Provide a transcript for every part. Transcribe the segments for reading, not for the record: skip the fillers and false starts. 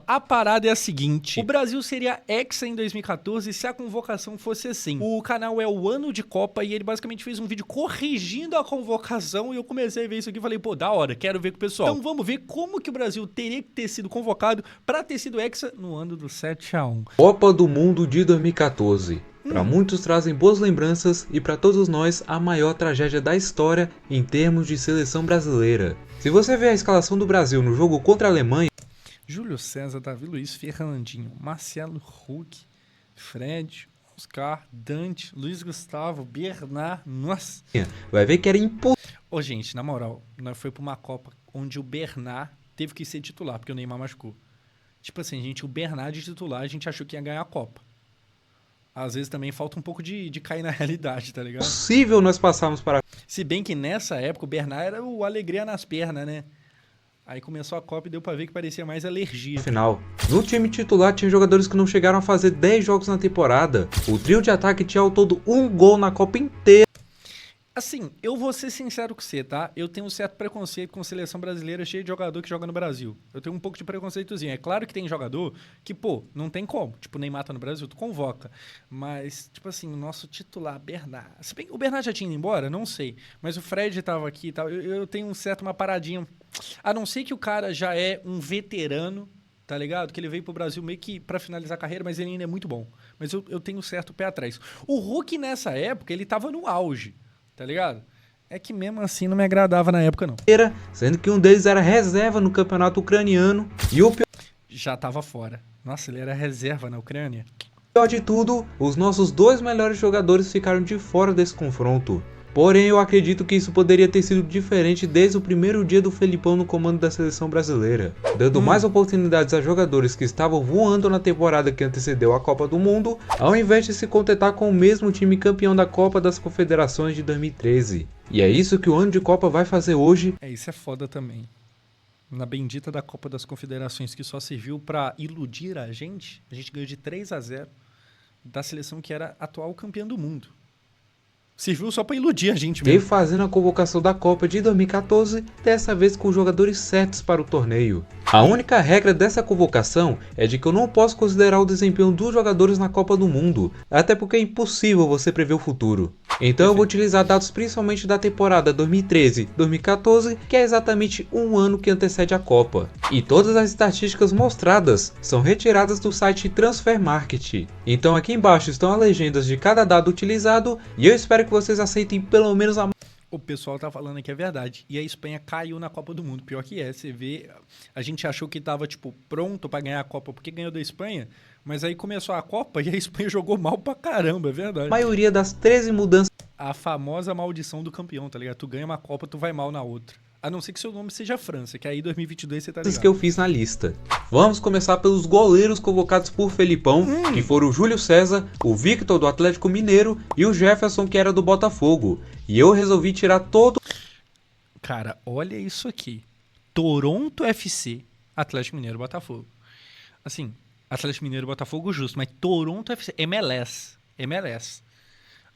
a parada é a seguinte. O Brasil seria hexa em 2014 se a convocação fosse assim. O canal é o Ano de Copa e ele basicamente fez um vídeo corrigindo a convocação e eu comecei a ver isso aqui e falei, pô, da hora, quero ver com o pessoal. Então vamos ver como que o Brasil teria que ter sido convocado pra ter sido hexa no ano do 7-1. Copa do Mundo de 2014. Para muitos trazem boas lembranças e para todos nós a maior tragédia da história em termos de seleção brasileira. Se você ver a escalação do Brasil no jogo contra a Alemanha, Júlio César, Davi Luiz, Fernandinho, Marcelo, Hulk, Fred, Oscar, Dante, Luiz Gustavo, Bernard, nossa. vai ver que era impossível. Ô, gente, na moral, nós foi pra uma Copa onde o Bernard teve que ser titular, porque o Neymar machucou. Tipo assim, gente, o Bernard de titular, a gente achou que ia ganhar a Copa. Às vezes também falta um pouco de cair na realidade, tá ligado? Possível nós passarmos para Se bem que nessa época o Bernard era o alegria nas pernas, né? Aí começou a Copa e deu pra ver que parecia mais alergia. a final. No time titular tinha jogadores que não chegaram a fazer 10 jogos na temporada. O trio de ataque tinha ao todo um gol na Copa inteira. Assim, eu vou ser sincero com você, tá? Eu tenho um certo preconceito com seleção brasileira cheia de jogador que joga no Brasil. Eu tenho um pouco de preconceitozinho. É claro que tem jogador que, pô, não tem como. Tipo, o Neymar tá no Brasil, tu convoca. Mas, tipo assim, o nosso titular, Bernard... Se bem que o Bernard já tinha ido embora, não sei. Mas o Fred tava aqui e tal. Eu tenho uma paradinha. A não ser que o cara já é um veterano, tá ligado? Que ele veio pro Brasil meio que pra finalizar a carreira, mas ele ainda é muito bom. Mas eu tenho um certo pé atrás. O Hulk, nessa época, ele tava no auge. Tá ligado? É que mesmo assim não me agradava na época, não. Sendo que um deles era reserva no campeonato ucraniano. E o Já tava fora. Nossa, ele era reserva na Ucrânia. pior de tudo, os nossos dois melhores jogadores ficaram de fora desse confronto. Porém, eu acredito que isso poderia ter sido diferente desde o primeiro dia do Felipão no comando da seleção brasileira, dando mais oportunidades a jogadores que estavam voando na temporada que antecedeu a Copa do Mundo, ao invés de se contentar com o mesmo time campeão da Copa das Confederações de 2013. E é isso que o Ano de Copa vai fazer hoje. Isso é foda também. Na bendita da Copa das Confederações, que só serviu pra iludir a gente ganhou de 3-0 da seleção que era atual campeã do mundo. Serviu só pra iludir a gente Veio mesmo. fazendo a convocação da Copa de 2014, dessa vez com os jogadores certos para o torneio. A única regra dessa convocação é de que eu não posso considerar o desempenho dos jogadores na Copa do Mundo, até porque é impossível você prever o futuro. Então eu vou utilizar dados principalmente da temporada 2013-2014, que é exatamente um ano que antecede a Copa. E todas as estatísticas mostradas são retiradas do site Transfermarkt. Então aqui embaixo estão as legendas de cada dado utilizado e eu espero que vocês aceitem pelo menos a... O pessoal tá falando que é verdade. E a Espanha caiu na Copa do Mundo. Pior que é. Você vê, a gente achou que tava, tipo, pronto pra ganhar a Copa porque ganhou da Espanha. Mas aí começou a Copa e a Espanha jogou mal pra caramba, é verdade. maioria das 13 mudanças. A famosa maldição do campeão, tá ligado? Tu ganha uma Copa, tu vai mal na outra. A não ser que seu nome seja França, que aí 2022 você tá ligado. Que eu fiz na lista. Vamos começar pelos goleiros convocados por Felipão, que foram o Júlio César, o Victor do Atlético Mineiro e o Jefferson, que era do Botafogo. E eu resolvi tirar todo... Cara, olha isso aqui. Toronto FC, Atlético Mineiro, Botafogo. Assim, Atlético Mineiro, Botafogo justo, mas Toronto FC, MLS.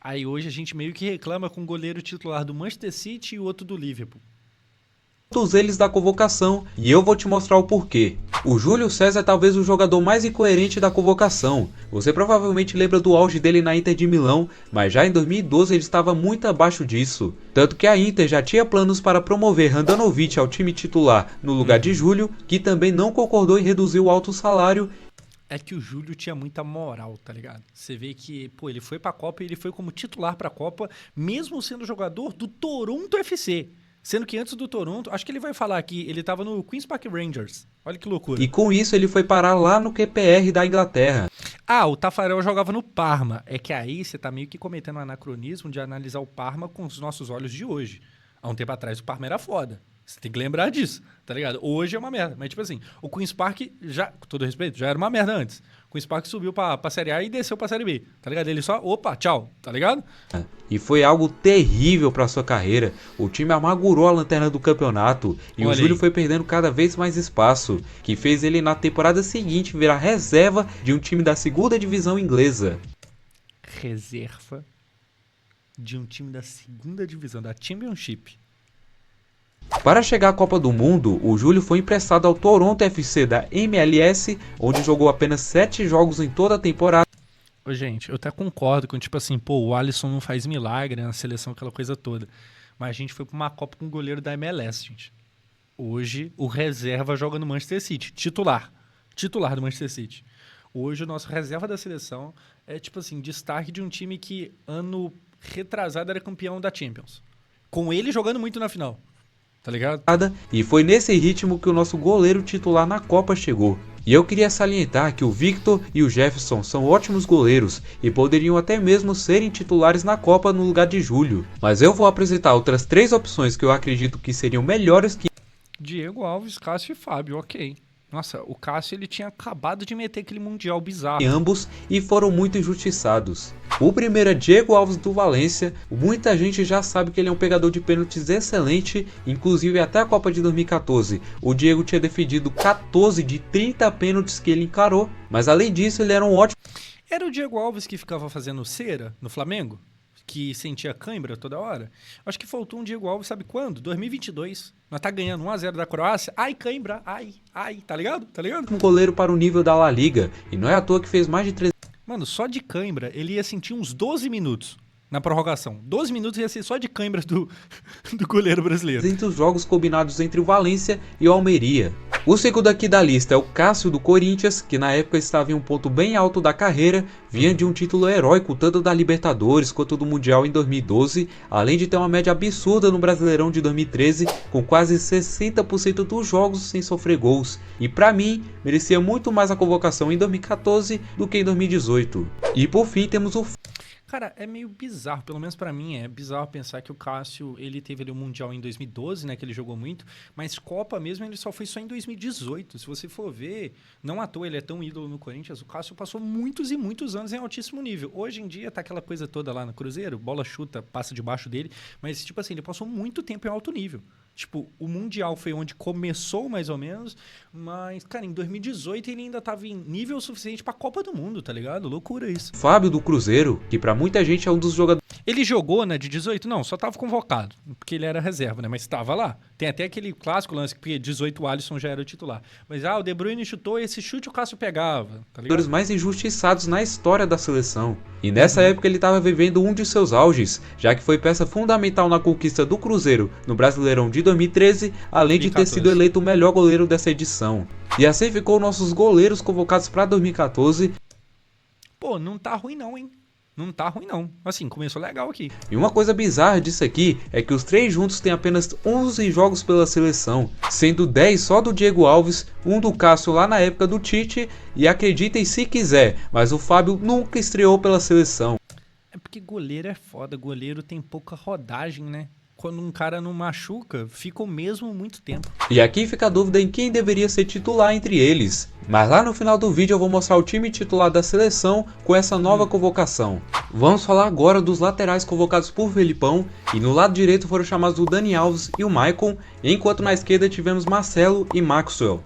Aí hoje a gente meio que reclama com o goleiro titular do Manchester City e o outro do Liverpool. Todos eles da convocação, e eu vou te mostrar o porquê. O Júlio César é talvez o jogador mais incoerente da convocação. Você provavelmente lembra do auge dele na Inter de Milão, mas já em 2012 ele estava muito abaixo disso. Tanto que a Inter já tinha planos para promover Handanovic ao time titular no lugar de Júlio, que também não concordou em reduzir o alto salário. É que o Júlio tinha muita moral, tá ligado? Você vê que, pô, ele foi pra Copa e ele foi como titular pra Copa, mesmo sendo jogador do Toronto FC. Sendo que antes do Toronto, acho que ele vai falar aqui, ele tava no Queen's Park Rangers. Olha que loucura. E com isso ele foi parar lá no QPR da Inglaterra. Ah, o Tafarel jogava no Parma. É que aí você tá meio que cometendo um anacronismo de analisar o Parma com os nossos olhos de hoje. Há um tempo atrás o Parma era foda. Você tem que lembrar disso, tá ligado? Hoje é uma merda. Mas, tipo assim, o Queen's Park, já, com todo respeito, já era uma merda antes. O Queen's Park subiu pra Série A e desceu pra Série B, tá ligado? Ele só, opa, tchau, tá ligado? E foi algo terrível para sua carreira. O time amargurou a lanterna do campeonato e Olha o Júlio aí. foi perdendo cada vez mais espaço, que fez ele na temporada seguinte virar reserva de um time da segunda divisão inglesa. Reserva de um time da segunda divisão, da Championship. Para chegar à Copa do Mundo, o Júlio foi emprestado ao Toronto FC da MLS, onde jogou apenas 7 jogos em toda a temporada. Ô, gente, eu até concordo com, tipo assim, pô, o Alisson não faz milagre na seleção, aquela coisa toda. Mas a gente foi pra uma Copa com o goleiro da MLS, gente. Hoje, o reserva joga no Manchester City, titular do Manchester City. Hoje, o nosso reserva da seleção é, tipo assim, destaque de um time que ano retrasado era campeão da Champions. Com ele jogando muito na final, tá ligado? E foi nesse ritmo que o nosso goleiro titular na Copa chegou. E eu queria salientar que o Victor e o Jefferson são ótimos goleiros e poderiam até mesmo serem titulares na Copa no lugar de Júlio. Mas eu vou apresentar outras 3 opções que eu acredito que seriam melhores que Diego Alves, Cássio e Fábio, ok. Nossa, o Cássio ele tinha acabado de meter aquele mundial bizarro. ambos e foram muito injustiçados. O primeiro é Diego Alves do Valência. Muita gente já sabe que ele é um pegador de pênaltis excelente, inclusive até a Copa de 2014. O Diego tinha defendido 14 de 30 pênaltis que ele encarou, mas além disso ele era um ótimo... Era o Diego Alves que ficava fazendo cera no Flamengo? Que sentia cãibra toda hora? Acho que faltou um Diego Alves, sabe quando? 2022. Nós tá ganhando 1-0 da Croácia. Ai, cãibra. Ai, tá ligado? Tá ligado? Um goleiro para o nível da La Liga, e não é à toa que fez mais de 300 Mano, só de cãibra ele ia sentir uns 12 minutos na prorrogação. 12 minutos ia ser só de cãibra do goleiro brasileiro. jogos combinados entre o Valência e o Almeria. O segundo aqui da lista é o Cássio do Corinthians, que na época estava em um ponto bem alto da carreira, vinha de um título heróico tanto da Libertadores quanto do Mundial em 2012, além de ter uma média absurda no Brasileirão de 2013, com quase 60% dos jogos sem sofrer gols, e pra mim, merecia muito mais a convocação em 2014 do que em 2018. E por fim temos o... Cara, é meio bizarro, pelo menos pra mim é bizarro pensar que o Cássio, ele teve ali o Mundial em 2012, né, que ele jogou muito, mas Copa mesmo ele só foi só em 2018. Se você for ver, não à toa ele é tão ídolo no Corinthians, o Cássio passou muitos e muitos anos em altíssimo nível. Hoje em dia tá aquela coisa toda lá no Cruzeiro, bola chuta, passa debaixo dele, mas tipo assim, ele passou muito tempo em alto nível. Tipo, o Mundial foi onde começou mais ou menos, mas, cara, em 2018 ele ainda tava em nível suficiente pra Copa do Mundo, tá ligado? Loucura isso. Fábio do Cruzeiro, que pra muita gente é um dos jogadores... Ele jogou, né, de 18? Não, só tava convocado, porque ele era reserva, né, mas tava lá. Tem até aquele clássico lance que 18 o Alisson já era o titular. Mas, o De Bruyne chutou, esse chute o Cássio pegava, tá ligado? mais injustiçados na história da seleção. E nessa época ele estava vivendo um de seus auges, já que foi peça fundamental na conquista do Cruzeiro no Brasileirão de 2013, além de ter sido eleito o melhor goleiro dessa edição. E assim ficou nossos goleiros convocados para 2014. Pô, não tá ruim não, hein? Não tá ruim não. Assim, começou legal aqui. E uma coisa bizarra disso aqui é que os 3 juntos têm apenas 11 jogos pela seleção, sendo 10 só do Diego Alves, um do Cássio lá na época do Tite, e acreditem se quiser, mas o Fábio nunca estreou pela seleção. É porque goleiro é foda, goleiro tem pouca rodagem, né? Quando um cara não machuca, fica o mesmo muito tempo. E aqui fica a dúvida em quem deveria ser titular entre eles. Mas lá no final do vídeo eu vou mostrar o time titular da seleção com essa nova convocação. Vamos falar agora dos laterais convocados por Felipão, e no lado direito foram chamados o Dani Alves e o Maicon, enquanto na esquerda tivemos Marcelo e Maxwell.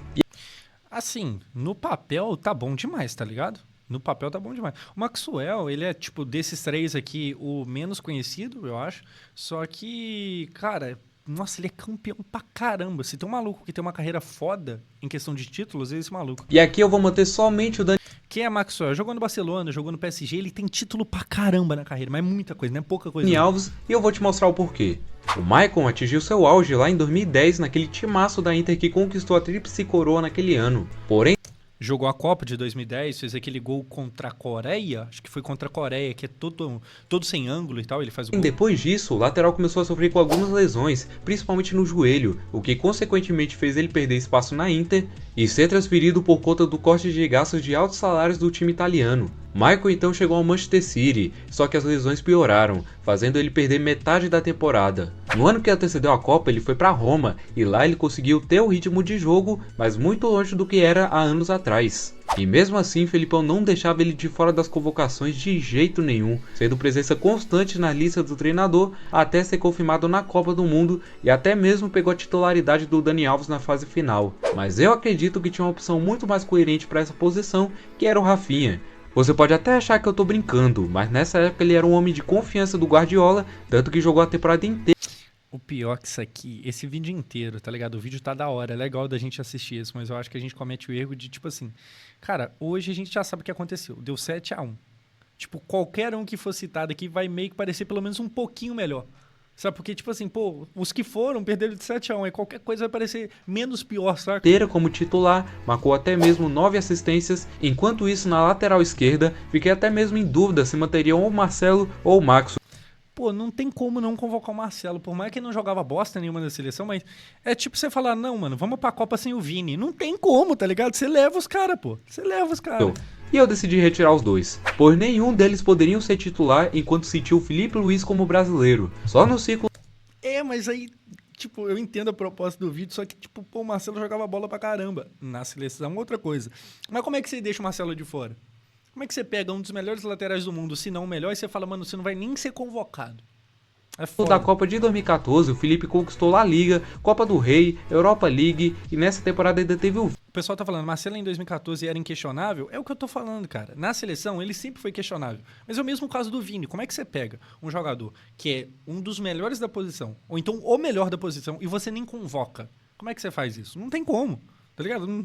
Assim, no papel tá bom demais, tá ligado? No papel tá bom demais. O Maxwell, ele é, tipo, desses 3 aqui, o menos conhecido, eu acho. Só que, cara, nossa, ele é campeão pra caramba. Se tem um maluco que tem uma carreira foda em questão de títulos, é esse maluco. E aqui eu vou manter somente o Dani. Quem é Maxwell? Jogou no Barcelona, jogou no PSG, ele tem título pra caramba na carreira, mas é muita coisa, não é pouca coisa. Dani Alves, e eu vou te mostrar o porquê. O Maicon atingiu seu auge lá em 2010, naquele timaço da Inter que conquistou a tríplice coroa naquele ano. Porém, jogou a Copa de 2010, fez aquele gol contra a Coreia, acho que foi contra a Coreia, que é todo sem ângulo e tal, ele faz o gol. Depois disso, o lateral começou a sofrer com algumas lesões, principalmente no joelho, o que consequentemente fez ele perder espaço na Inter e ser transferido por conta do corte de gastos de altos salários do time italiano. Michael então chegou ao Manchester City, só que as lesões pioraram, fazendo ele perder metade da temporada. No ano que antecedeu a Copa, ele foi para Roma, e lá ele conseguiu ter o ritmo de jogo, mas muito longe do que era há anos atrás. E mesmo assim, Felipão não deixava ele de fora das convocações de jeito nenhum, sendo presença constante na lista do treinador até ser confirmado na Copa do Mundo, e até mesmo pegou a titularidade do Dani Alves na fase final. Mas eu acredito que tinha uma opção muito mais coerente para essa posição, que era o Rafinha. Você pode até achar que eu tô brincando, mas nessa época ele era um homem de confiança do Guardiola, tanto que jogou a temporada inteira. O pior que isso aqui, esse vídeo inteiro, tá ligado? O vídeo tá da hora, é legal da gente assistir isso, mas eu acho que a gente comete o erro de, tipo assim, cara, hoje a gente já sabe o que aconteceu. Deu 7-1. Tipo, qualquer um que for citado aqui vai meio que parecer pelo menos um pouquinho melhor. Sabe? Porque, tipo assim, pô, os que foram perderam de 7-1, aí qualquer coisa vai parecer menos pior, saca? Inteira como titular, marcou até mesmo 9 assistências, enquanto isso na lateral esquerda, fiquei até mesmo em dúvida se manteriam ou o Marcelo ou o Maxwell. Pô, não tem como não convocar o Marcelo, por mais que ele não jogava bosta nenhuma na seleção, mas é tipo você falar, não, mano, vamos pra Copa sem o Vini. Não tem como, tá ligado? Você leva os caras, pô. Você leva os caras. E eu decidi retirar os dois, pois nenhum deles poderiam ser titular enquanto sentiu o Filipe Luís como brasileiro. Só no ciclo... Mas aí, tipo, eu entendo a proposta do vídeo, só que, tipo, pô, o Marcelo jogava bola pra caramba. Na seleção, outra coisa. Mas como é que você deixa o Marcelo de fora? Como é que você pega um dos melhores laterais do mundo, se não o melhor, e você fala, mano, você não vai nem ser convocado? É foda. Da Copa de 2014, o Felipe conquistou La Liga, Copa do Rei, Europa League e nessa temporada ainda teve o... O pessoal tá falando, Marcelo em 2014 era inquestionável? É o que eu tô falando, cara. Na seleção, ele sempre foi questionável. Mas é o mesmo caso do Vini. Como é que você pega um jogador que é um dos melhores da posição, ou então o melhor da posição, e você nem convoca? Como é que você faz isso? Não tem como, tá ligado? Não...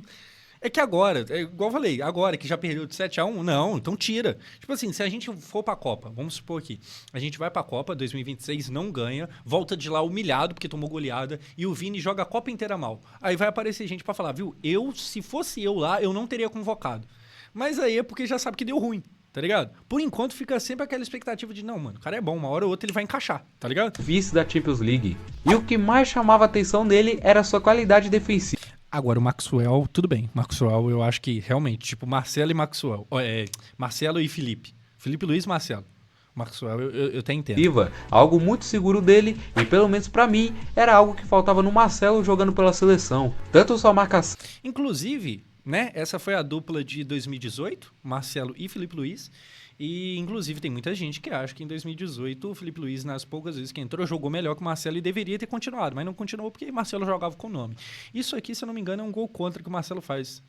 É que agora, é igual eu falei, agora que já perdeu de 7-1, não, então tira. Tipo assim, se a gente for pra Copa, vamos supor aqui, a gente vai pra Copa 2026, não ganha, volta de lá humilhado porque tomou goleada, e o Vini joga a Copa inteira mal. Aí vai aparecer gente pra falar, viu, se fosse eu lá, eu não teria convocado. Mas aí é porque já sabe que deu ruim, tá ligado? Por enquanto fica sempre aquela expectativa de, não, mano, o cara é bom, uma hora ou outra ele vai encaixar, tá ligado? Vice da Champions League. E o que mais chamava a atenção dele era a sua qualidade defensiva. Agora, o Maxwell, tudo bem. Maxwell, eu acho que realmente, tipo, Marcelo e Maxwell. Marcelo e Felipe. Felipe Luís e Marcelo. Maxwell, eu até entendo. Algo muito seguro dele, e pelo menos pra mim, era algo que faltava no Marcelo jogando pela seleção. Tanto sua marcação. Inclusive, né, essa foi a dupla de 2018, Marcelo e Felipe Luís. E, inclusive, tem muita gente que acha que em 2018 o Felipe Luís, nas poucas vezes que entrou, jogou melhor que o Marcelo e deveria ter continuado, mas não continuou porque Marcelo jogava com o nome. Isso aqui, se eu não me engano, é um gol contra que o Marcelo faz.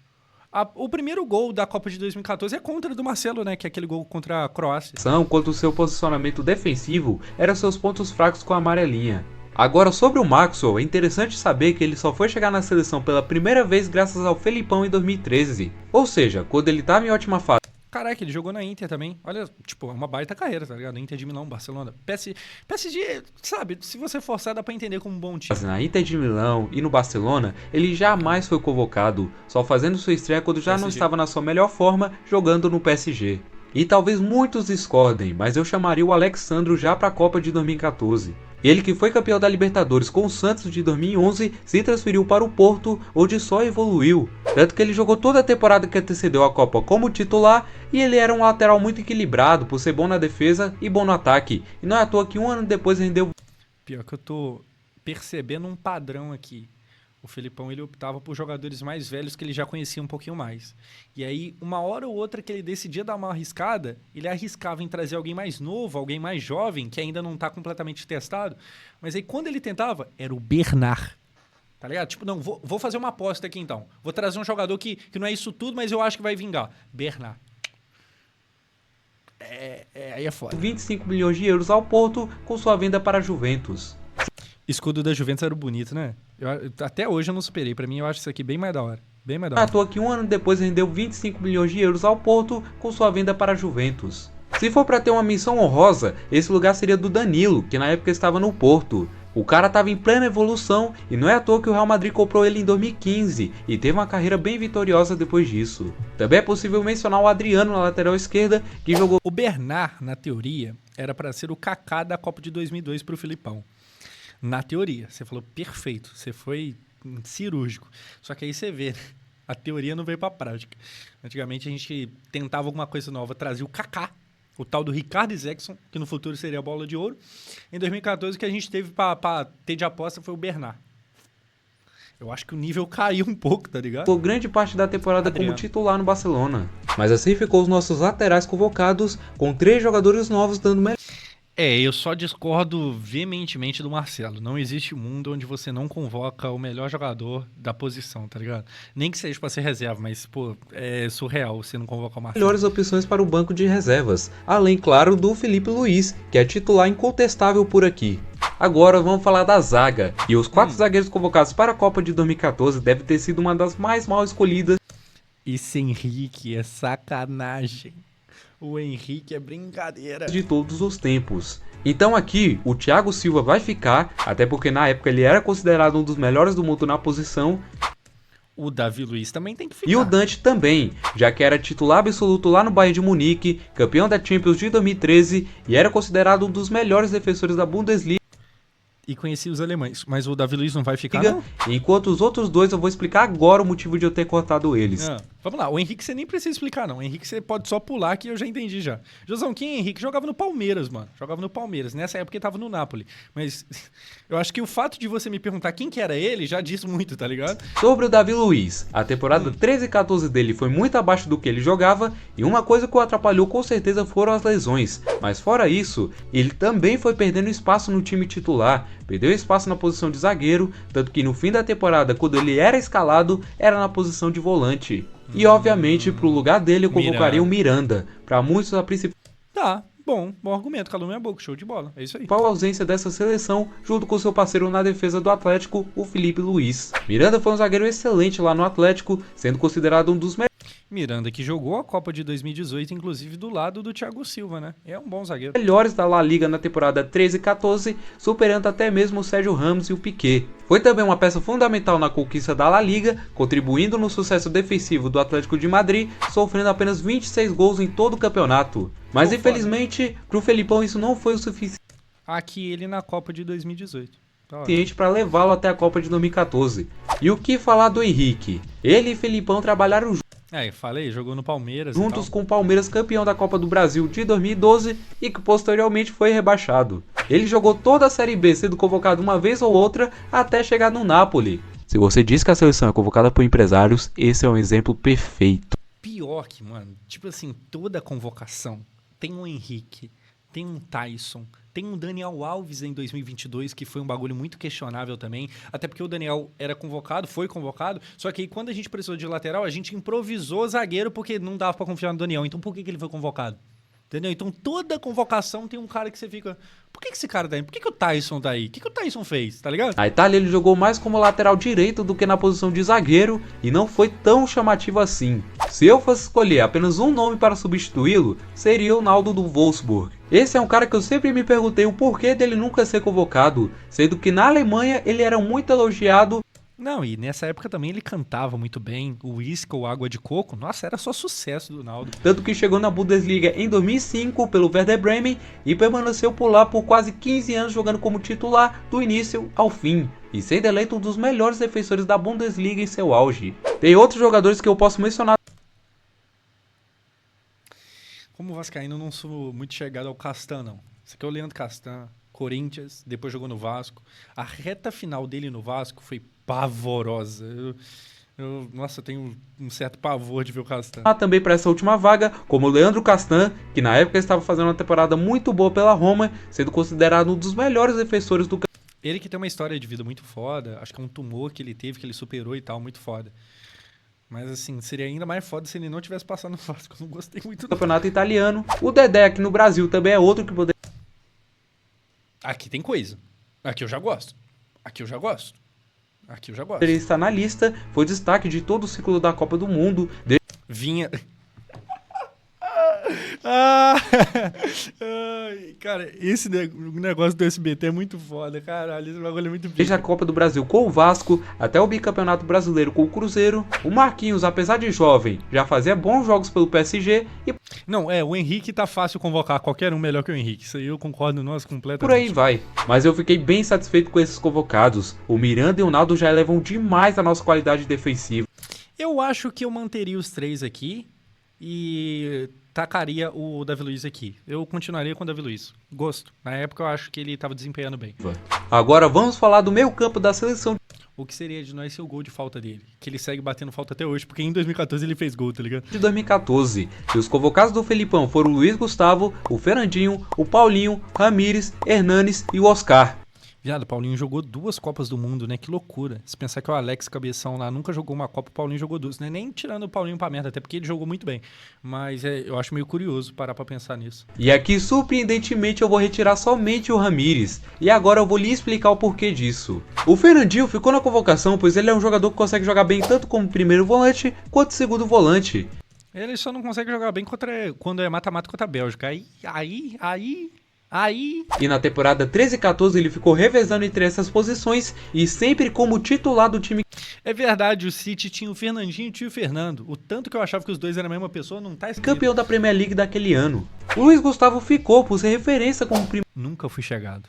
O primeiro gol da Copa de 2014 é contra do Marcelo, né? Que é aquele gol contra a Croácia. Quanto o seu posicionamento defensivo eram seus pontos fracos com a amarelinha. Agora, sobre o Maxwell, é interessante saber que ele só foi chegar na seleção pela primeira vez graças ao Felipão em 2013. Ou seja, quando ele estava em ótima fase. Caraca, ele jogou na Inter também. Olha, tipo, é uma baita carreira, tá ligado? Inter de Milão, Barcelona. PSG, sabe, se você forçar, dá pra entender como um bom time. Na Inter de Milão e no Barcelona, ele jamais foi convocado, só fazendo sua estreia quando já não estava na sua melhor forma, jogando no PSG. E talvez muitos discordem, mas eu chamaria o Alex Sandro já para a Copa de 2014. Ele que foi campeão da Libertadores com o Santos de 2011, se transferiu para o Porto, onde só evoluiu. Tanto que ele jogou toda a temporada que antecedeu a Copa como titular, e ele era um lateral muito equilibrado por ser bom na defesa e bom no ataque. E não é à toa que um ano depois rendeu... Pior que eu tô percebendo um padrão aqui. O Felipão, ele optava por jogadores mais velhos que ele já conhecia um pouquinho mais. E aí, uma hora ou outra que ele decidia dar uma arriscada, ele arriscava em trazer alguém mais novo, alguém mais jovem, que ainda não tá completamente testado. Mas aí, quando ele tentava, era o Bernard. Tá ligado? Tipo, não, vou fazer uma aposta aqui então. Vou trazer um jogador que não é isso tudo, mas eu acho que vai vingar. Bernard. Aí é foda. 25 milhões de euros ao Porto com sua venda para a Juventus. Escudo da Juventus era bonito, né? Até hoje eu não superei. Pra mim, eu acho isso aqui bem mais da hora. Bem mais da hora. À toa que um ano depois rendeu 25 milhões de euros ao Porto com sua venda para a Juventus. Se for para ter uma menção honrosa, esse lugar seria do Danilo, que na época estava no Porto. O cara estava em plena evolução e não é à toa que o Real Madrid comprou ele em 2015 e teve uma carreira bem vitoriosa depois disso. Também é possível mencionar o Adriano na lateral esquerda, que jogou... O Bernard, na teoria, era para ser o Kaká da Copa de 2002 pro Filipão. Na teoria, você falou perfeito, você foi cirúrgico. Só que aí você vê, a teoria não veio pra prática. Antigamente a gente tentava alguma coisa nova, trazia o Kaká, o tal do Ricardo Isaacson, que no futuro seria a bola de ouro. Em 2014 o que a gente teve pra ter de aposta foi o Bernard. Eu acho que o nível caiu um pouco, tá ligado? Ficou grande parte da temporada como titular no Barcelona. Mas assim ficou os nossos laterais convocados, com 3 jogadores novos dando melhor. Eu só discordo veementemente do Marcelo. Não existe mundo onde você não convoca o melhor jogador da posição, tá ligado? Nem que seja pra ser reserva, mas, pô, é surreal você não convocar o Marcelo. Melhores opções para o banco de reservas, além, claro, do Felipe Luiz, que é titular incontestável por aqui. Agora vamos falar da zaga, e os 4 zagueiros convocados para a Copa de 2014 devem ter sido uma das mais mal escolhidas. Esse Henrique é sacanagem. O Henrique é brincadeira. De todos os tempos. Então aqui, o Thiago Silva vai ficar, até porque na época ele era considerado um dos melhores do mundo na posição. O Davi Luiz também tem que ficar. E o Dante também, já que era titular absoluto lá no Bayern de Munique, campeão da Champions de 2013 e era considerado um dos melhores defensores da Bundesliga. E conheci os alemães, mas o Davi Luiz não vai ficar, não? Enquanto os outros dois eu vou explicar agora o motivo de eu ter cortado eles. Vamos lá, o Henrique você nem precisa explicar, não. O Henrique você pode só pular que eu já entendi já. Josão, quem é Henrique? Jogava no Palmeiras, mano. Jogava no Palmeiras. Nessa época ele tava no Napoli. Mas eu acho que o fato de você me perguntar quem que era ele já diz muito, tá ligado? Sobre o Davi Luiz, a temporada 13 e 14 dele foi muito abaixo do que ele jogava e uma coisa que o atrapalhou com certeza foram as lesões. Mas fora isso, ele também foi perdendo espaço no time titular, perdeu espaço na posição de zagueiro, tanto que no fim da temporada, quando ele era escalado, era na posição de volante. E obviamente, pro lugar dele eu convocaria o Miranda, para muitos a principal. Tá, bom argumento, calou minha boca, show de bola, é isso aí. Qual a ausência dessa seleção, junto com seu parceiro na defesa do Atlético, o Felipe Luiz. Miranda foi um zagueiro excelente lá no Atlético, sendo considerado um dos Miranda que jogou a Copa de 2018, inclusive do lado do Thiago Silva, né? É um bom zagueiro. Melhores da La Liga na temporada 13 e 14, superando até mesmo o Sérgio Ramos e o Piqué. Foi também uma peça fundamental na conquista da La Liga, contribuindo no sucesso defensivo do Atlético de Madrid, sofrendo apenas 26 gols em todo o campeonato. Mas infelizmente, pro Felipão isso não foi o suficiente. Aqui ele na Copa de 2018. Para levá-lo até a Copa de 2014. E o que falar do Henrique? Ele e Felipão trabalharam juntos. Falei, jogou no Palmeiras. Juntos com o Palmeiras, campeão da Copa do Brasil de 2012 e que posteriormente foi rebaixado. Ele jogou toda a Série B, sendo convocado uma vez ou outra até chegar no Napoli. Se você diz que a seleção é convocada por empresários, esse é um exemplo perfeito. Pior que, mano, tipo assim, toda convocação tem um Henrique, tem um Tyson, tem um Daniel Alves em 2022, que foi um bagulho muito questionável também. Até porque o Daniel era convocado, foi convocado. Só que aí quando a gente precisou de lateral, a gente improvisou zagueiro porque não dava pra confiar no Daniel. Então por que ele foi convocado? Entendeu? Então toda convocação tem um cara que você fica... Por que esse cara tá aí? Por que o Tyson tá aí? O que o Tyson fez? Tá ligado? Na Itália ele jogou mais como lateral direito do que na posição de zagueiro e não foi tão chamativo assim. Se eu fosse escolher apenas um nome para substituí-lo, seria o Naldo do Wolfsburg. Esse é um cara que eu sempre me perguntei o porquê dele nunca ser convocado, sendo que na Alemanha ele era muito elogiado. Não, e nessa época também ele cantava muito bem, o Whisky ou Água de Coco, nossa, era só sucesso do Naldo. Tanto que chegou na Bundesliga em 2005 pelo Werder Bremen e permaneceu por lá por quase 15 anos jogando como titular do início ao fim, e sendo eleito um dos melhores defensores da Bundesliga em seu auge. Tem outros jogadores que eu posso mencionar. Como vascaíno, eu não sou muito chegado ao Castan, não. Esse aqui é o Leandro Castan, Corinthians, depois jogou no Vasco. A reta final dele no Vasco foi pavorosa. Nossa, eu tenho um certo pavor de ver o Castan. Também para essa última vaga, como o Leandro Castan, que na época estava fazendo uma temporada muito boa pela Roma, sendo considerado um dos melhores defensores do campeonato. Ele que tem uma história de vida muito foda, acho que é um tumor que ele teve, que ele superou e tal, muito foda. Mas assim, seria ainda mais foda se ele não tivesse passado no Vasco. Eu não gostei muito do campeonato italiano. O Dedé aqui no Brasil também é outro que poderia... Aqui tem coisa. Aqui eu já gosto. Aqui eu já gosto. Ele está na lista, foi destaque de todo o ciclo da Copa do Mundo. Vinha... Cara, esse negócio do SBT é muito foda, caralho. Esse bagulho é muito bem. Desde a Copa do Brasil com o Vasco, até o bicampeonato brasileiro com o Cruzeiro, o Marquinhos, apesar de jovem, já fazia bons jogos pelo PSG e... Não, o Henrique tá fácil convocar qualquer um melhor que o Henrique. Isso aí eu concordo, nós completamente. Por aí vai. Mas eu fiquei bem satisfeito com esses convocados. O Miranda e o Naldo já elevam demais a nossa qualidade defensiva. Eu acho que eu manteria os três aqui e tacaria o Davi Luiz aqui. Eu continuaria com o Davi Luiz. Gosto. Na época eu acho que ele estava desempenhando bem. Agora vamos falar do meio campo da seleção. o que seria de nós ser o gol de falta dele. Que ele segue batendo falta até hoje, porque em 2014 ele fez gol, tá ligado? De 2014, e os convocados do Felipão foram o Luiz Gustavo, o Fernandinho, o Paulinho, Ramires, Hernanes e o Oscar. Viado, o Paulinho jogou 2 Copas do Mundo, né? Que loucura. Se pensar que o Alex Cabeção lá nunca jogou uma Copa, o Paulinho jogou 2, né? Nem tirando o Paulinho pra merda, até porque ele jogou muito bem. Mas eu acho meio curioso parar pra pensar nisso. E aqui, surpreendentemente, eu vou retirar somente o Ramires. E agora eu vou lhe explicar o porquê disso. O Fernandinho ficou na convocação, pois ele é um jogador que consegue jogar bem tanto como primeiro volante, quanto segundo volante. Ele só não consegue jogar bem quando é mata-mata contra a Bélgica. Aí... E na temporada 13 e 14 ele ficou revezando entre essas posições e sempre como titular do time. É verdade, o City tinha o Fernandinho e tinha o Fernando. O tanto que eu achava que os dois eram a mesma pessoa, não tá escrito. Campeão da Premier League daquele ano. O Luiz Gustavo ficou por ser referência como primeiro. Nunca fui chegado.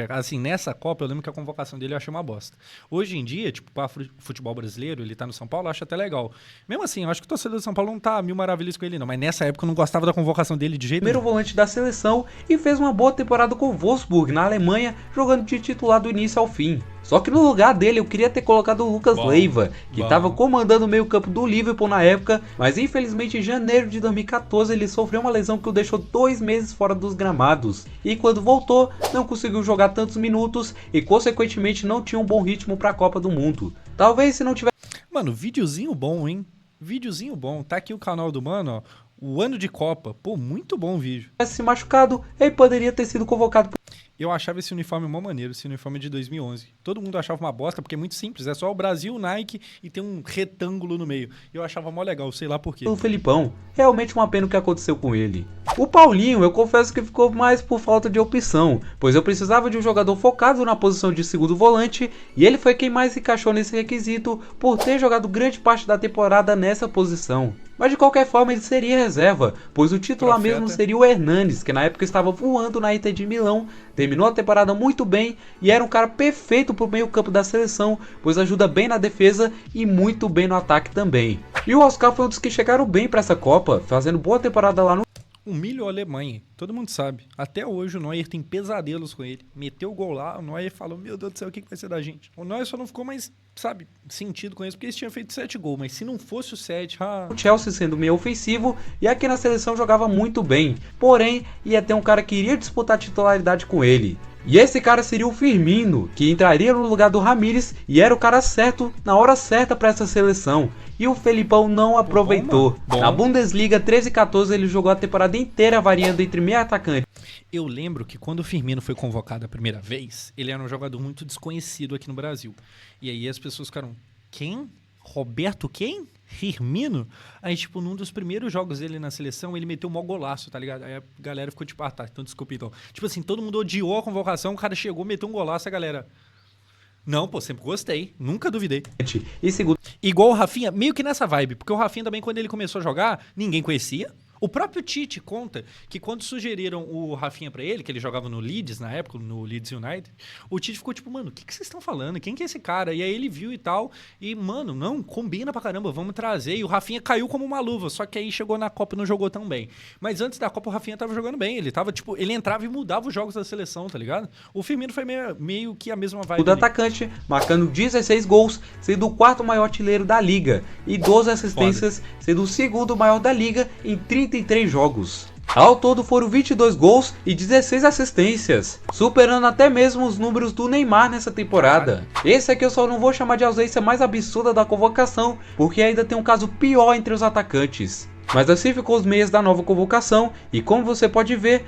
Assim, nessa Copa eu lembro que a convocação dele eu achei uma bosta. Hoje em dia, tipo, para futebol brasileiro, ele tá no São Paulo, eu acho até legal. Mesmo assim, eu acho que o torcedor do São Paulo não tá mil maravilhas com ele não, mas nessa época eu não gostava da convocação dele de jeito nenhum. Primeiro volante da seleção e fez uma boa temporada com o Wolfsburg, na Alemanha, jogando de titular do início ao fim. Só que no lugar dele eu queria ter colocado o Lucas Leiva, que estava comandando o meio campo do Liverpool na época, mas infelizmente em janeiro de 2014 ele sofreu uma lesão que o deixou 2 meses fora dos gramados. E quando voltou, não conseguiu jogar tantos minutos e consequentemente não tinha um bom ritmo para a Copa do Mundo. Talvez se não tivesse... Mano, videozinho bom, hein? Videozinho bom. Tá aqui o canal do mano, ó. O ano de Copa. Pô, muito bom o vídeo. Se machucado, ele poderia ter sido convocado. Eu achava esse uniforme mó maneiro, esse uniforme de 2011. Todo mundo achava uma bosta, porque é muito simples. É só o Brasil, Nike e tem um retângulo no meio. Eu achava mó legal, sei lá por quê. O Felipão, realmente uma pena o que aconteceu com ele. O Paulinho, eu confesso que ficou mais por falta de opção, pois eu precisava de um jogador focado na posição de segundo volante, e ele foi quem mais se encaixou nesse requisito, por ter jogado grande parte da temporada nessa posição. Mas de qualquer forma ele seria reserva, pois o titular mesmo seria o Hernanes, que na época estava voando na Inter de Milão, terminou a temporada muito bem e era um cara perfeito para o meio campo da seleção, pois ajuda bem na defesa e muito bem no ataque também. E o Oscar foi um dos que chegaram bem para essa Copa, fazendo boa temporada lá no... Humilhou a Alemanha, todo mundo sabe. Até hoje o Neuer tem pesadelos com ele. Meteu o gol lá, o Neuer falou, meu Deus do céu, o que vai ser da gente? O Neuer só não ficou mais, sabe, sentido com isso, porque eles tinham feito 7 gols, mas se não fosse o 7... O Chelsea sendo meio ofensivo, e aqui na seleção jogava muito bem. Porém, ia ter um cara que iria disputar a titularidade com ele. E esse cara seria o Firmino, que entraria no lugar do Ramires e era o cara certo, na hora certa para essa seleção. E o Felipão não aproveitou. Na Bundesliga 13 e 14 ele jogou a temporada inteira variando entre meio atacante. Eu lembro que quando o Firmino foi convocado a primeira vez, ele era um jogador muito desconhecido aqui no Brasil. E aí as pessoas ficaram, quem? Roberto quem? Firmino? Aí, tipo, num dos primeiros jogos dele na seleção, ele meteu um mó golaço, tá ligado? Aí a galera ficou tipo, ah, tá, então desculpa, então. Tipo assim, todo mundo odiou a convocação, o cara chegou, meteu um golaço, a galera... Não, pô, sempre gostei, nunca duvidei. E segundo... Igual o Rafinha, meio que nessa vibe, porque o Rafinha também, quando ele começou a jogar, ninguém conhecia. O próprio Tite conta que quando sugeriram o Rafinha pra ele, que ele jogava no Leeds na época, no Leeds United, o Tite ficou tipo, mano, o que vocês estão falando? Quem que é esse cara? E aí ele viu e tal, e mano, não, combina pra caramba, vamos trazer. E o Rafinha caiu como uma luva, só que aí chegou na Copa e não jogou tão bem. Mas antes da Copa o Rafinha tava jogando bem, ele tava tipo, ele entrava e mudava os jogos da seleção, tá ligado? O Firmino foi meio que a mesma vibe. O do atacante, marcando 16 gols, sendo o 4º maior artilheiro da liga, e 12 assistências, sendo o 2º maior da liga em 33 jogos. Ao todo foram 22 gols e 16 assistências, superando até mesmo os números do Neymar nessa temporada. Esse aqui eu só não vou chamar de ausência mais absurda da convocação, porque ainda tem um caso pior entre os atacantes. Mas assim ficou os meias da nova convocação, e como você pode ver,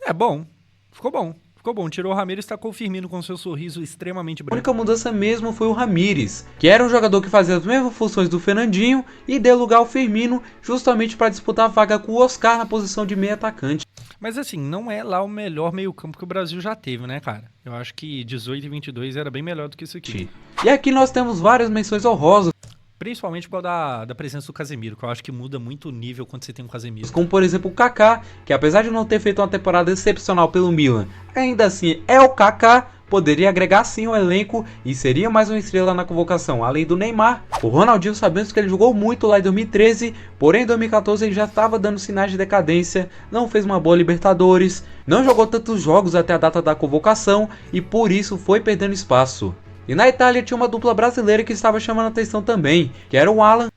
é bom, ficou bom. Ficou bom, tirou o Ramires e tacou o Firmino com seu sorriso extremamente branco. A única mudança mesmo foi o Ramires, que era um jogador que fazia as mesmas funções do Fernandinho e deu lugar ao Firmino justamente para disputar a vaga com o Oscar na posição de meio atacante. Mas assim, não é lá o melhor meio campo que o Brasil já teve, né, cara? Eu acho que 18 e 22 era bem melhor do que isso aqui. E aqui nós temos várias menções honrosas. Principalmente por causa da presença do Casemiro, que eu acho que muda muito o nível quando você tem um Casemiro. Como por exemplo o Kaká, que apesar de não ter feito uma temporada excepcional pelo Milan, ainda assim é o Kaká, poderia agregar sim o elenco e seria mais uma estrela na convocação, além do Neymar. O Ronaldinho, sabemos que ele jogou muito lá em 2013, porém em 2014 ele já estava dando sinais de decadência, não fez uma boa Libertadores, não jogou tantos jogos até a data da convocação e por isso foi perdendo espaço. E na Itália tinha uma dupla brasileira que estava chamando a atenção também, que era o Alan.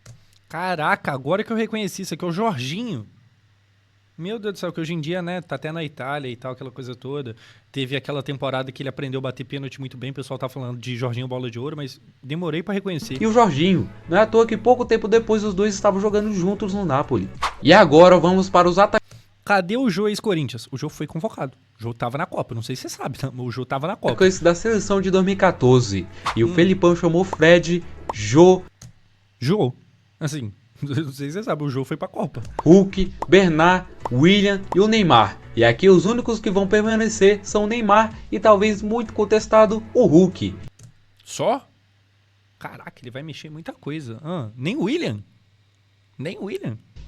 Caraca, agora que eu reconheci, isso aqui é o Jorginho. Meu Deus do céu, que hoje em dia, né, tá até na Itália e tal, aquela coisa toda. Teve aquela temporada que ele aprendeu a bater pênalti muito bem, o pessoal tá falando de Jorginho Bola de Ouro, mas demorei pra reconhecer. E o Jorginho, não é à toa que pouco tempo depois os dois estavam jogando juntos no Napoli. E agora vamos para os atacantes. Cadê o Jô ex-Corinthians? O Jô foi convocado. O Jô tava na Copa, não sei se você sabe, mas o Jô tava na Copa. Da seleção de 2014. E o Felipão chamou Fred, Jô, assim, não sei se você sabe, o Jô foi pra Copa. Hulk, Bernard, William e o Neymar. E aqui os únicos que vão permanecer são o Neymar e talvez muito contestado o Hulk. Só? Caraca, ele vai mexer em muita coisa. Nem o William.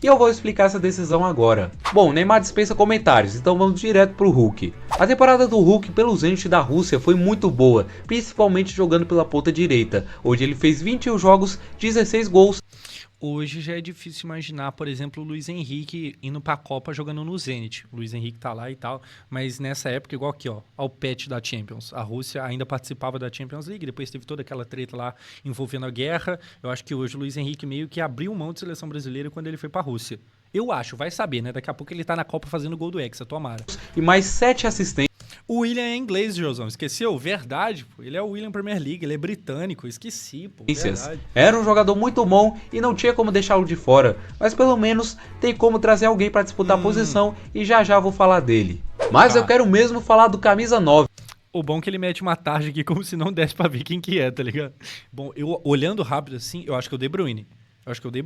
E eu vou explicar essa decisão agora. Bom, Neymar dispensa comentários, então vamos direto pro Hulk. A temporada do Hulk pelo Zenit da Rússia foi muito boa, principalmente jogando pela ponta direita, onde ele fez 21 jogos, 16 gols. Hoje já é difícil imaginar, por exemplo, o Luiz Henrique indo pra Copa jogando no Zenit. O Luiz Henrique tá lá e tal, mas nessa época, igual aqui, ó, ao patch da Champions. A Rússia ainda participava da Champions League, depois teve toda aquela treta lá envolvendo a guerra. Eu acho que hoje o Luiz Henrique meio que abriu mão de seleção brasileira quando ele foi pra Rússia. Eu acho, vai saber, né? Daqui a pouco ele tá na Copa fazendo gol do Hexa, tomara. E mais 7 assistências. O William é inglês, Josão. Esqueceu? Verdade, pô. Ele é o William Premier League, ele é britânico. Esqueci, pô. Verdade. Era um jogador muito bom e não tinha como deixá-lo de fora. Mas pelo menos tem como trazer alguém para disputar a posição e já vou falar dele. Mas eu quero mesmo falar do camisa 9. O bom é que ele mete uma tarde aqui como se não desse pra ver quem que é, tá ligado? Bom, eu olhando rápido assim, eu acho que é o De Bruyne.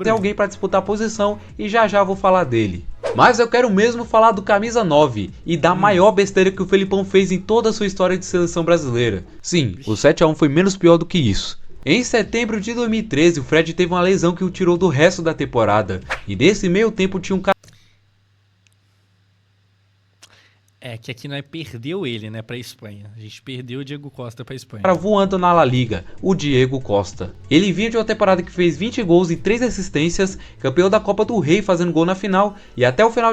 Tem alguém para disputar a posição e já vou falar dele. Mas eu quero mesmo falar do camisa 9 e da maior besteira que o Felipão fez em toda a sua história de seleção brasileira. Sim, o 7-1 foi menos pior do que isso. Em setembro de 2013, o Fred teve uma lesão que o tirou do resto da temporada. E nesse meio tempo tinha um cara... É, que aqui nós perdeu ele, né, pra Espanha. A gente perdeu o Diego Costa pra Espanha. voando na La Liga, o Diego Costa. Ele vinha de uma temporada que fez 20 gols e 3 assistências, campeão da Copa do Rei fazendo gol na final e até o final...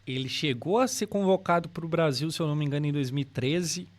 Ele chegou a ser convocado pro Brasil, se eu não me engano, em 2013.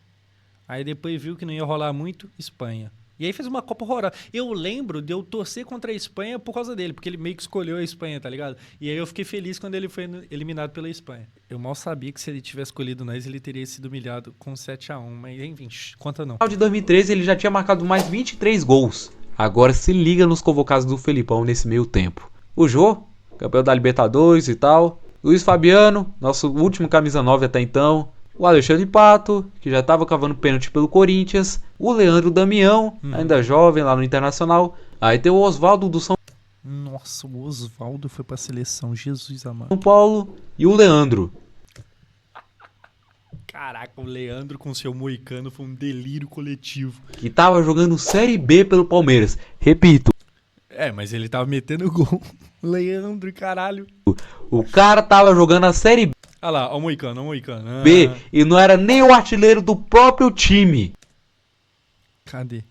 Aí depois viu que não ia rolar muito, Espanha. E aí fez uma Copa horrorosa. Eu lembro de eu torcer contra a Espanha por causa dele, porque ele meio que escolheu a Espanha, tá ligado? E aí eu fiquei feliz quando ele foi eliminado pela Espanha. Eu mal sabia que se ele tivesse escolhido nós, ele teria sido humilhado com 7-1, mas enfim, conta não. No final de 2013 ele já tinha marcado mais 23 gols. Agora se liga nos convocados do Felipão nesse meio tempo. O Jô, campeão da Libertadores e tal. Luiz Fabiano, nosso último camisa 9 até então. O Alexandre Pato, que já estava cavando pênalti pelo Corinthians. O Leandro Damião, ainda jovem lá no Internacional. Aí tem o Oswaldo do São Nossa, o Oswaldo foi pra seleção, Jesus amado. Paulo e o Leandro. Caraca, o Leandro com seu moicano foi um delírio coletivo. Que tava jogando Série B pelo Palmeiras. Repito. É, mas ele tava metendo gol. Leandro, caralho. O cara tava jogando a Série B. Olha lá, ó o moicano, ó o moicano. E não era nem o artilheiro do próprio time. Cadê?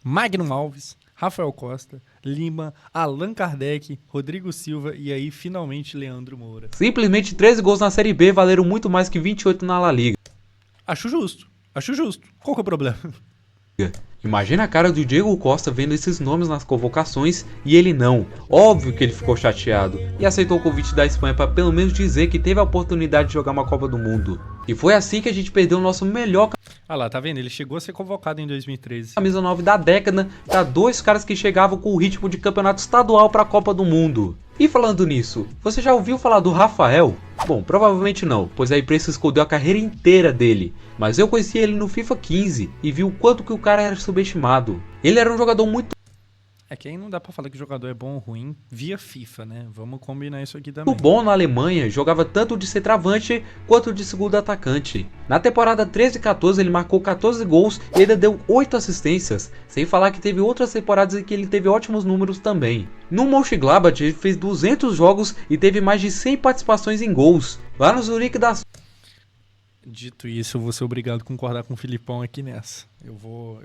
Magno Alves, Rafael Costa, Lima, Allan Kardec, Rodrigo Silva e aí finalmente Leandro Moura. Simplesmente 13 gols na Série B valeram muito mais que 28 na La Liga. Acho justo. Qual que é o problema? Imagina a cara do Diego Costa vendo esses nomes nas convocações e ele não. Óbvio que ele ficou chateado e aceitou o convite da Espanha para pelo menos dizer que teve a oportunidade de jogar uma Copa do Mundo. E foi assim que a gente perdeu o nosso melhor Ah lá, tá vendo? Ele chegou a ser convocado em 2013. camisa 9 da década para dois caras que chegavam com o ritmo de campeonato estadual para a Copa do Mundo. E falando nisso, você já ouviu falar do Rafael? Bom, provavelmente não, pois a imprensa escondeu a carreira inteira dele. Mas eu conheci ele no FIFA 15 e vi o quanto que o cara era subestimado. Ele era um jogador muito É que aí não dá pra falar que o jogador é bom ou ruim via FIFA, né? Vamos combinar isso aqui também. bom na Alemanha, jogava tanto de centroavante quanto de segundo atacante. Na temporada 13 e 14 ele marcou 14 gols e ainda deu 8 assistências, sem falar que teve outras temporadas em que ele teve ótimos números também. No Mönchengladbach ele fez 200 jogos e teve mais de 100 participações em gols. Lá no Zurique da... Dito isso, eu vou ser obrigado a concordar com o Filipão aqui nessa. Eu vou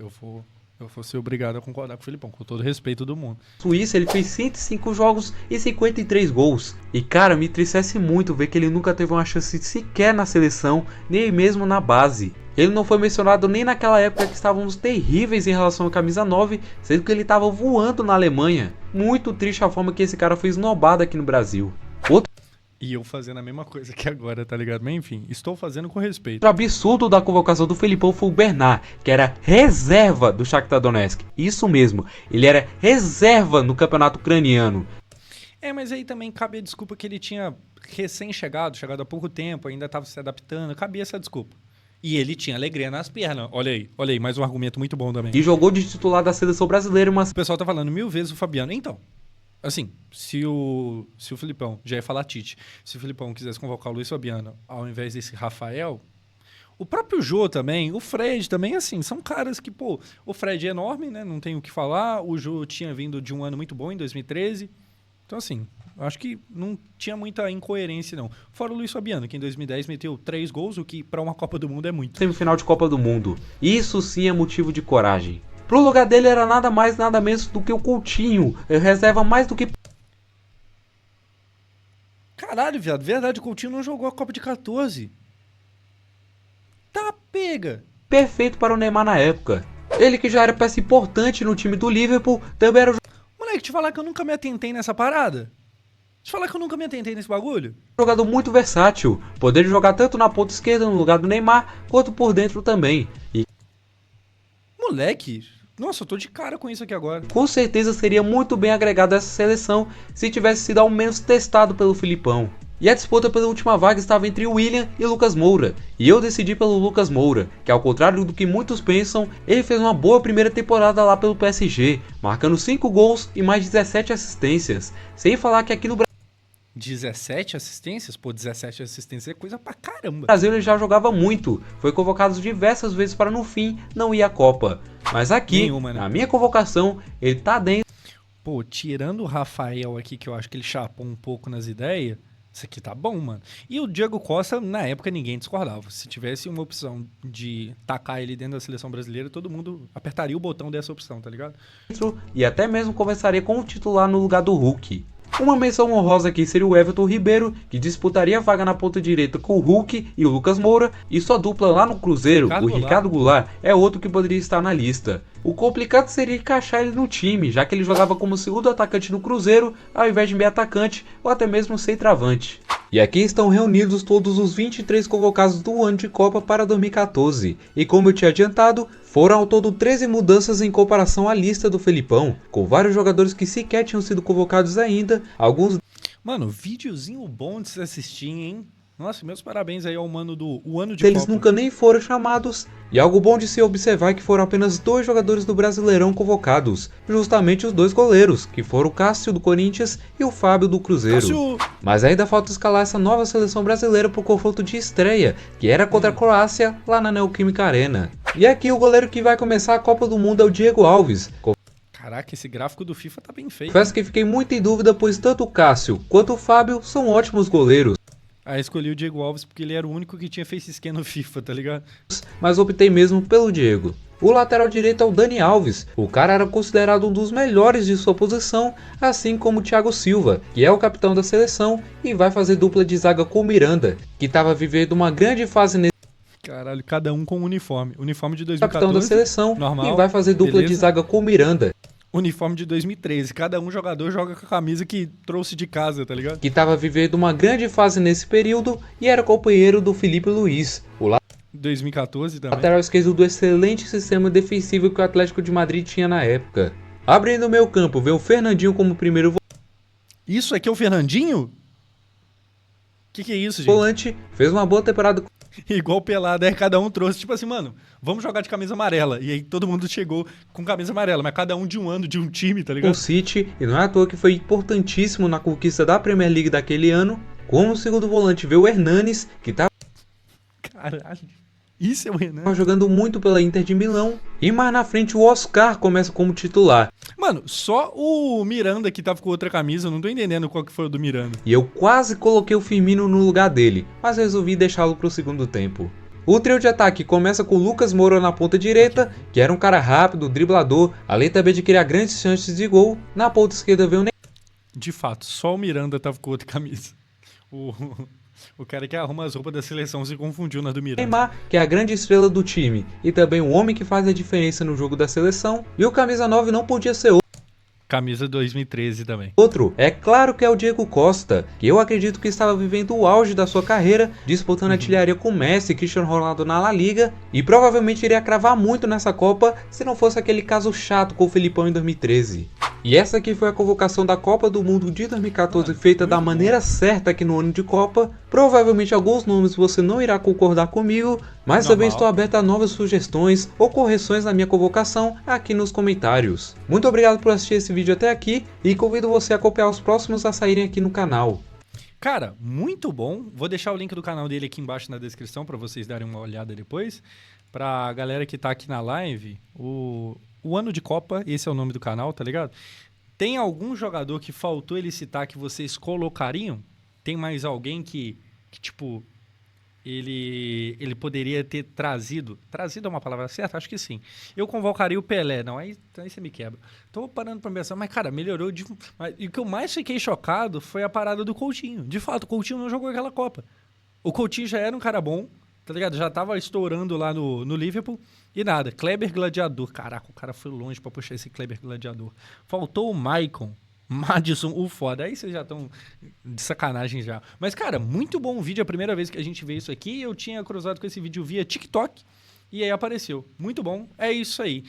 Eu fosse obrigado a concordar com o Filipão, com todo respeito do mundo. Suíça, ele fez 105 jogos e 53 gols. E cara, me entristece muito ver que ele nunca teve uma chance sequer na seleção, nem mesmo na base. Ele não foi mencionado nem naquela época que estávamos terríveis em relação à camisa 9, sendo que ele estava voando na Alemanha. Muito triste a forma que esse cara foi esnobado aqui no Brasil. E eu fazendo a mesma coisa que agora, tá ligado? Mas enfim, estou fazendo com respeito. Outro absurdo da convocação do Felipão foi o Bernard, que era reserva do Shakhtar Donetsk. Isso mesmo, ele era reserva no campeonato ucraniano. Mas aí também cabe a desculpa que ele tinha chegado há pouco tempo, ainda estava se adaptando, cabia essa desculpa. E ele tinha alegria nas pernas. Olha aí, mais um argumento muito bom também. E jogou de titular da seleção brasileira, mas o pessoal tá falando 1000 vezes o Fabiano. Então, assim, se o Filipão, já ia falar Tite, se o Filipão quisesse convocar o Luiz Fabiano ao invés desse Rafael, o próprio Jô também, o Fred também, assim, são caras que, pô, o Fred é enorme, né? Não tem o que falar. O Jô tinha vindo de um ano muito bom em 2013. Então, assim, acho que não tinha muita incoerência, não. Fora o Luiz Fabiano, que em 2010 meteu 3 gols, o que para uma Copa do Mundo é muito. Semifinal de Copa do Mundo. Isso sim é motivo de coragem. Pro lugar dele era nada mais, nada menos do que o Coutinho. Ele reserva mais do que... Caralho, viado. Verdade, o Coutinho não jogou a Copa de 14. Tá pega. Perfeito para o Neymar na época. Ele que já era peça importante no time do Liverpool, também era... Moleque, te falar que eu nunca me atentei nessa parada. Te falar que eu nunca me atentei nesse bagulho. Jogador muito versátil, podendo jogar tanto na ponta esquerda no lugar do Neymar, quanto por dentro também. E moleque, nossa, eu tô de cara com isso aqui agora. com certeza seria muito bem agregado a essa seleção se tivesse sido ao menos testado pelo Filipão. E a disputa pela última vaga estava entre William e Lucas Moura. E eu decidi pelo Lucas Moura, que ao contrário do que muitos pensam, ele fez uma boa primeira temporada lá pelo PSG, marcando 5 gols e mais 17 assistências. Sem falar que aqui no 17 assistências? Pô, 17 assistências é coisa pra caramba. Brasil ele já jogava muito, foi convocado diversas vezes para no fim não ir à Copa. Mas aqui, Nenhuma, né? na minha convocação, ele tá dentro. Pô, tirando o Rafael aqui, que eu acho que ele chapou um pouco nas ideias, isso aqui tá bom, mano. E o Diego Costa, na época, ninguém discordava. Se tivesse uma opção de tacar ele dentro da seleção brasileira, todo mundo apertaria o botão dessa opção, tá ligado? E até mesmo começaria com o titular no lugar do Hulk. Uma menção honrosa aqui seria o Everton Ribeiro, que disputaria a vaga na ponta direita com o Hulk e o Lucas Moura, e sua dupla lá no Cruzeiro, o Ricardo Goulart, é outro que poderia estar na lista. O complicado seria encaixar ele no time, já que ele jogava como segundo atacante no Cruzeiro, ao invés de meio atacante ou até mesmo centroavante. E aqui estão reunidos todos os 23 convocados do ano de Copa para 2014. E como eu tinha adiantado, foram ao todo 13 mudanças em comparação à lista do Felipão, com vários jogadores que sequer tinham sido convocados ainda, alguns... Mano, videozinho bom de se assistir, hein? Nossa, meus parabéns aí ao mano do ano de Eles Copa. nunca nem foram chamados. E algo bom de se observar é que foram apenas 2 jogadores do Brasileirão convocados, justamente os 2 goleiros, que foram o Cássio do Corinthians e o Fábio do Cruzeiro. Cássio! Mas ainda falta escalar essa nova seleção brasileira para o confronto de estreia, que era contra a Croácia lá na Neoquímica Arena. E aqui o goleiro que vai começar a Copa do Mundo é o Diego Alves. Caraca, esse gráfico do FIFA tá bem feito. Confesso que fiquei muito em dúvida, pois tanto o Cássio quanto o Fábio são ótimos goleiros. Aí escolhi o Diego Alves porque ele era o único que tinha face scan no FIFA, tá ligado? Mas optei mesmo pelo Diego. O lateral direito é o Dani Alves. O cara era considerado um dos melhores de sua posição, assim como o Thiago Silva, que é o capitão da seleção e vai fazer dupla de zaga com o Miranda, que estava vivendo uma grande fase nesse... Caralho, cada um com um uniforme. Uniforme de 2014, capitão da seleção, normal, e vai fazer dupla beleza. de zaga com o Miranda. Uniforme de 2013. Cada um jogador joga com a camisa que trouxe de casa, tá ligado? Que estava vivendo uma grande fase nesse período e era companheiro do Felipe Luiz, o 2014 também. lateral esquerdo do excelente sistema defensivo que o Atlético de Madrid tinha na época. Abrindo o meio campo, vem o Fernandinho como primeiro Isso aqui é o Fernandinho? Que é isso, gente? volante, fez uma boa temporada Igual pelada, cada um trouxe, tipo assim, mano, vamos jogar de camisa amarela. E aí todo mundo chegou com camisa amarela, mas cada um de um ano, de um time, tá com ligado? o City, e não é à toa que foi importantíssimo na conquista da Premier League daquele ano. Como segundo volante veio o Hernanes, que estava Caralho, isso é o Renan. jogando muito pela Inter de Milão. E mais na frente o Oscar começa como titular. Mano, só o Miranda que tava com outra camisa, eu não tô entendendo qual que foi o do Miranda. E eu quase coloquei o Firmino no lugar dele, mas resolvi deixá-lo pro segundo tempo. O trio de ataque começa com Lucas Moura na ponta direita, que era um cara rápido, driblador, além também de criar grandes chances de gol. Na ponta esquerda vem o De fato, só o Miranda tava com outra camisa. O, o cara que arruma as roupas da seleção se confundiu na do Miranda. Neymar, que é a grande estrela do time e também o homem que faz a diferença no jogo da seleção. E o camisa 9 não podia ser Camisa 2013 também. outro, é claro que é o Diego Costa, que eu acredito que estava vivendo o auge da sua carreira, disputando artilharia com Messi e Cristiano Ronaldo na La Liga, e provavelmente iria cravar muito nessa Copa se não fosse aquele caso chato com o Felipão em 2013. E essa aqui foi a convocação da Copa do Mundo de 2014 feita da maneira certa aqui no ano de Copa. Provavelmente alguns nomes você não irá concordar comigo, mas também estou aberto a novas sugestões ou correções na minha convocação aqui nos comentários. Muito obrigado por assistir esse vídeo até aqui e convido você a acompanhar os próximos a saírem aqui no canal. Cara, muito bom. Vou deixar o link do canal dele aqui embaixo na descrição para vocês darem uma olhada depois. Pra galera que tá aqui na live, o ano de Copa, esse é o nome do canal, tá ligado? Tem algum jogador que faltou ele citar que vocês colocariam? Tem mais alguém que tipo, ele poderia ter trazido? Trazido é uma palavra certa? Acho que sim. Eu convocaria o Pelé. Não, aí você me quebra. Tô parando pra pensar, mas cara, melhorou. E o que eu mais fiquei chocado foi a parada do Coutinho. De fato, o Coutinho não jogou aquela Copa. O Coutinho já era um cara bom, tá ligado? Já tava estourando lá no Liverpool. E nada, Kleber Gladiador. Caraca, o cara foi longe pra puxar esse Kleber Gladiador. Faltou o Maicon. Madison, o foda. Aí vocês já estão de sacanagem já. Mas, cara, muito bom o vídeo. A primeira vez que a gente vê isso aqui, eu tinha cruzado com esse vídeo via TikTok. E aí apareceu. Muito bom. É isso aí.